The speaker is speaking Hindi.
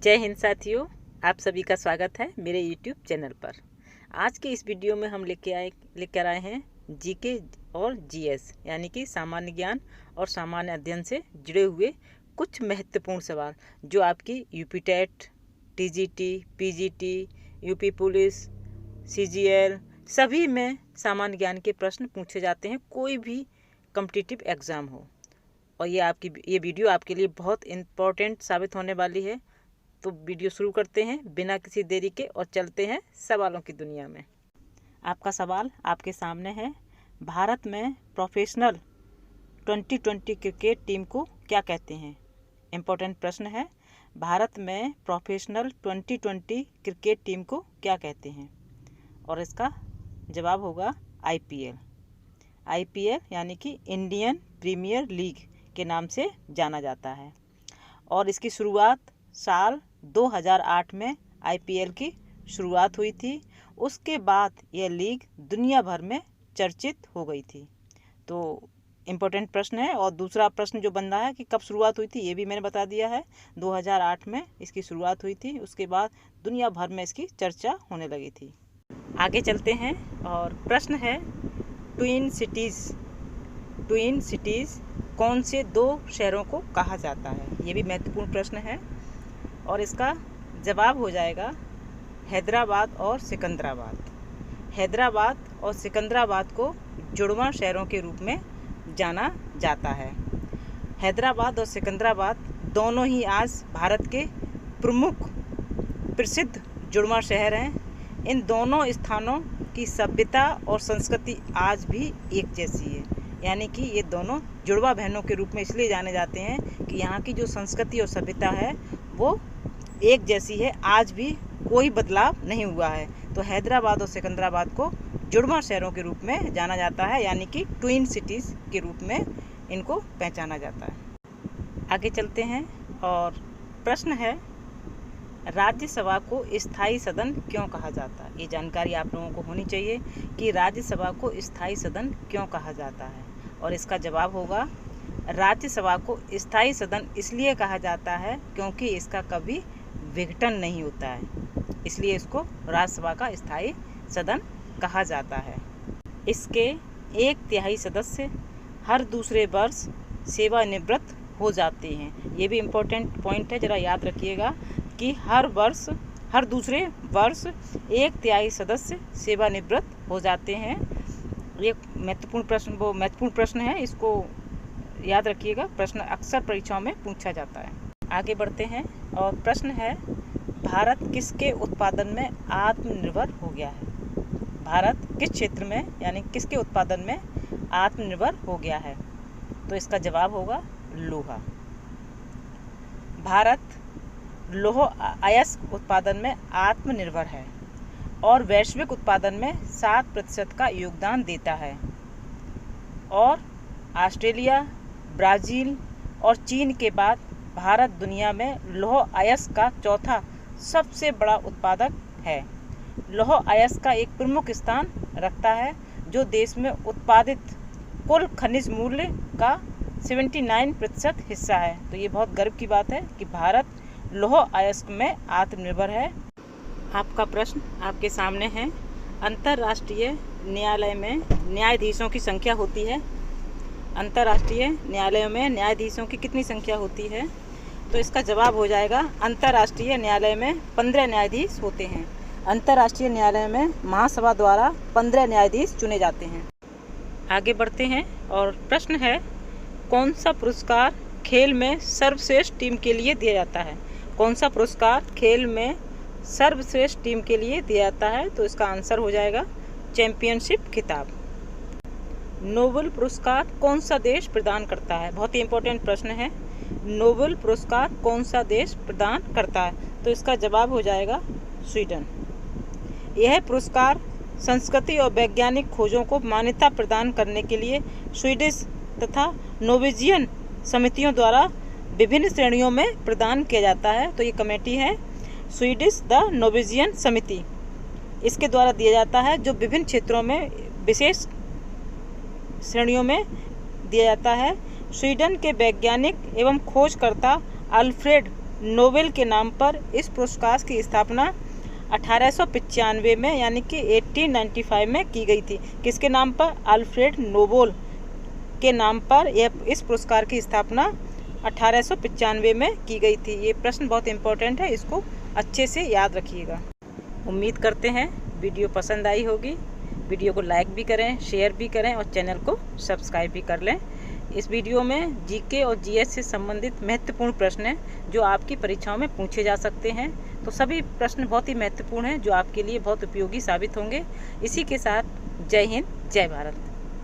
जय हिंद साथियों, आप सभी का स्वागत है मेरे यूट्यूब चैनल पर। आज के इस वीडियो में हम लेकर आए हैं जीके और जीएस यानी कि सामान्य ज्ञान और सामान्य अध्ययन से जुड़े हुए कुछ महत्वपूर्ण सवाल जो आपकी UP TET, TGT, PGT, UP police, CGL सभी में सामान्य ज्ञान के प्रश्न पूछे जाते हैं, कोई भी कॉम्पिटिटिव एग्ज़ाम हो। और ये वीडियो आपके लिए बहुत इम्पोर्टेंट साबित होने वाली है। तो वीडियो शुरू करते हैं बिना किसी देरी के और चलते हैं सवालों की दुनिया में। आपका सवाल आपके सामने है। भारत में प्रोफेशनल 2020 क्रिकेट टीम को क्या कहते हैं? इम्पोर्टेंट प्रश्न है। भारत में प्रोफेशनल 2020 क्रिकेट टीम को क्या कहते हैं? और इसका जवाब होगा आईपीएल। आईपीएल यानी कि इंडियन प्रीमियर लीग के नाम से जाना जाता है। और इसकी शुरुआत साल 2008 में आईपीएल की शुरुआत हुई थी। उसके बाद यह लीग दुनिया भर में चर्चित हो गई थी। तो इम्पोर्टेंट प्रश्न है। और दूसरा प्रश्न जो बन रहा है कि कब शुरुआत हुई थी, ये भी मैंने बता दिया है। 2008 में इसकी शुरुआत हुई थी। उसके बाद दुनिया भर में इसकी चर्चा होने लगी थी। आगे चलते हैं और प्रश्न है ट्विन सिटीज़ कौन से दो शहरों को कहा जाता है? ये भी महत्वपूर्ण प्रश्न है और इसका जवाब हो जाएगा हैदराबाद और सिकंदराबाद। हैदराबाद और सिकंदराबाद को जुड़वां शहरों के रूप में जाना जाता है। हैदराबाद और सिकंदराबाद दोनों ही आज भारत के प्रमुख प्रसिद्ध जुड़वां शहर हैं। इन दोनों स्थानों की सभ्यता और संस्कृति आज भी एक जैसी है, यानी कि ये दोनों जुड़वा बहनों के रूप में इसलिए जाने जाते हैं कि यहाँ की जो संस्कृति और सभ्यता है वो एक जैसी है, आज भी कोई बदलाव नहीं हुआ है। तो हैदराबाद और सिकंदराबाद को जुड़वां शहरों के रूप में जाना जाता है, यानी कि ट्विन सिटीज़ के रूप में इनको पहचाना जाता है। आगे चलते हैं और प्रश्न है राज्यसभा को स्थायी सदन क्यों कहा जाता है? ये जानकारी आप लोगों को होनी चाहिए कि राज्यसभा को स्थायी सदन क्यों कहा जाता है। और इसका जवाब होगा राज्यसभा को स्थायी सदन इसलिए कहा जाता है क्योंकि इसका कभी विघटन नहीं होता है, इसलिए इसको राज्यसभा का स्थायी सदन कहा जाता है। इसके 1/3 सदस्य हर दूसरे वर्ष सेवानिवृत्त हो जाते हैं। ये भी इम्पोर्टेंट पॉइंट है, ज़रा याद रखिएगा कि हर दूसरे वर्ष 1/3 सदस्य सेवानिवृत्त हो जाते हैं। ये महत्वपूर्ण प्रश्न है, इसको याद रखिएगा। प्रश्न अक्सर परीक्षाओं में पूछा जाता है। आगे बढ़ते हैं और प्रश्न है भारत किसके उत्पादन में आत्मनिर्भर हो गया है? भारत किस क्षेत्र में यानी किसके उत्पादन में आत्मनिर्भर हो गया है? तो इसका जवाब होगा लोहा। भारत लौह अयस्क उत्पादन में आत्मनिर्भर है और वैश्विक उत्पादन में 7% का योगदान देता है। और ऑस्ट्रेलिया, ब्राज़ील और चीन के बाद भारत दुनिया में लौह अयस्क का चौथा सबसे बड़ा उत्पादक है। लौह अयस्क का एक प्रमुख स्थान रखता है जो देश में उत्पादित कुल खनिज मूल्य का 79% हिस्सा है। तो ये बहुत गर्व की बात है कि भारत लौह अयस्क में आत्मनिर्भर है। आपका प्रश्न आपके सामने है। अंतर्राष्ट्रीय न्यायालय में न्यायाधीशों की संख्या होती है। अंतर्राष्ट्रीय न्यायालयों में न्यायाधीशों की कितनी संख्या होती है? तो इसका जवाब हो जाएगा अंतर्राष्ट्रीय न्यायालय में 15 न्यायाधीश होते हैं। अंतर्राष्ट्रीय न्यायालय में महासभा द्वारा 15 न्यायाधीश चुने जाते हैं। आगे बढ़ते हैं और प्रश्न है कौन सा पुरस्कार खेल में सर्वश्रेष्ठ टीम के लिए दिया जाता है? कौन सा पुरस्कार खेल में सर्वश्रेष्ठ टीम के लिए दिया जाता है? तो इसका आंसर हो जाएगा चैंपियनशिप खिताब। नोबेल पुरस्कार कौन सा देश प्रदान करता है? बहुत ही इंपॉर्टेंट प्रश्न है। नोबेल पुरस्कार कौन सा देश प्रदान करता है? तो इसका जवाब हो जाएगा स्वीडन। यह पुरस्कार संस्कृति और वैज्ञानिक खोजों को मान्यता प्रदान करने के लिए स्वीडिश तथा नॉर्वेजियन समितियों द्वारा विभिन्न श्रेणियों में प्रदान किया जाता है। तो ये कमेटी है स्वीडिश द नॉर्वेजियन समिति, इसके द्वारा दिया जाता है जो विभिन्न क्षेत्रों में विशेष श्रेणियों में दिया जाता है। स्वीडन के वैज्ञानिक एवं खोजकर्ता अल्फ्रेड नोबेल के नाम पर इस पुरस्कार की स्थापना 1895 में यानी कि 1895 में की गई थी। किसके नाम पर? अल्फ्रेड नोबेल के नाम पर इस पुरस्कार की स्थापना 1895 में की गई थी। ये प्रश्न बहुत इम्पोर्टेंट है, इसको अच्छे से याद रखिएगा। उम्मीद करते हैं वीडियो पसंद आई होगी। वीडियो को लाइक भी करें, शेयर भी करें और चैनल को सब्सक्राइब भी कर लें। इस वीडियो में जीके और जीएस से संबंधित महत्वपूर्ण प्रश्न हैं जो आपकी परीक्षाओं में पूछे जा सकते हैं। तो सभी प्रश्न बहुत ही महत्वपूर्ण हैं जो आपके लिए बहुत उपयोगी साबित होंगे। इसी के साथ जय हिंद, जय भारत।